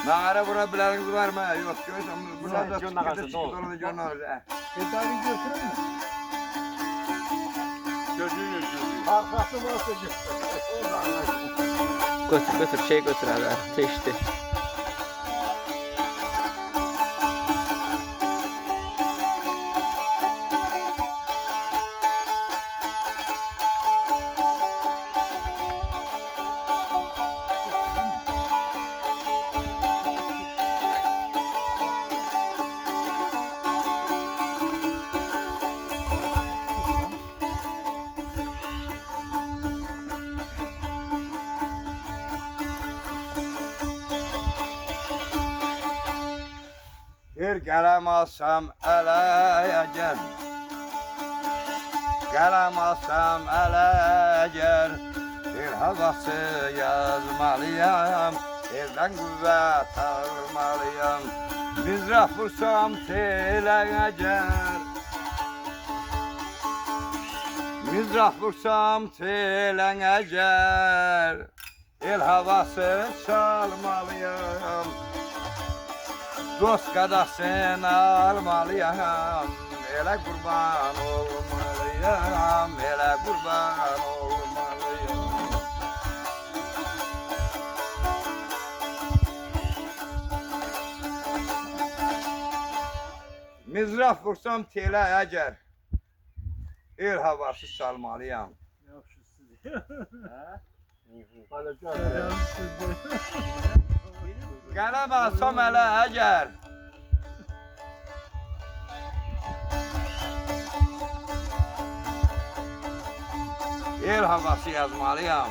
Nağara vurabiləriniz var mı? Yok görürsən. Burada da Yok, nağarası, çıkıda doğru. onu görünür. Tedavi götürür mü? Gözünü. Arkası varsa Götür götür şey götür abi. Teşti. Bir gələm alsam ələ gəl. Gələm alsam ələ gəl. Bir havası yazmalıyam. Evdən qüvvət almalıyam. Mizraf vursam telə gəl. Mizraf vursam telə gəl. El havası çalmalıyam. Dost qadasını almalıyam, elə qurban olmalıyam, elə qurban olmalıyam. Mizraf vursam telə əgər, el havası salmalıyam. Qələm alsam ələ əgər, el havası yazmalıyam.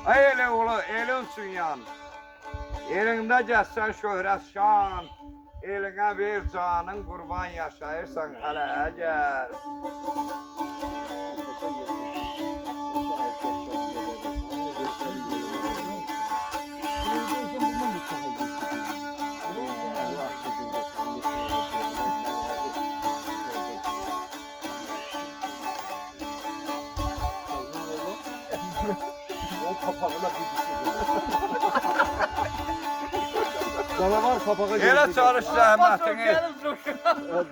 Ay elə oğlu, elin üçün yan. Elində gəlsən şöhrət şan, elinə bir canın qurban yaşayırsan hələ əgər. Canavar papağa Elə çalış zəhmətini,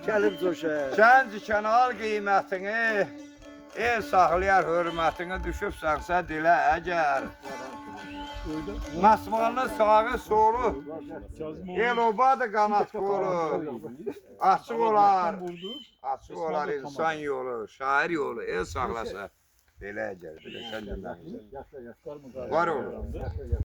Gəlib coşa. sən dikən al qiymətini, el saxlayar hörmətini düşübsənsə dilə əgər. Məsmanlı sağı solu, el obadı qanat qolu, açıq olar insan yolu, şair yolu, el saxlasa dilə əgər, biləsən demək. Var olur.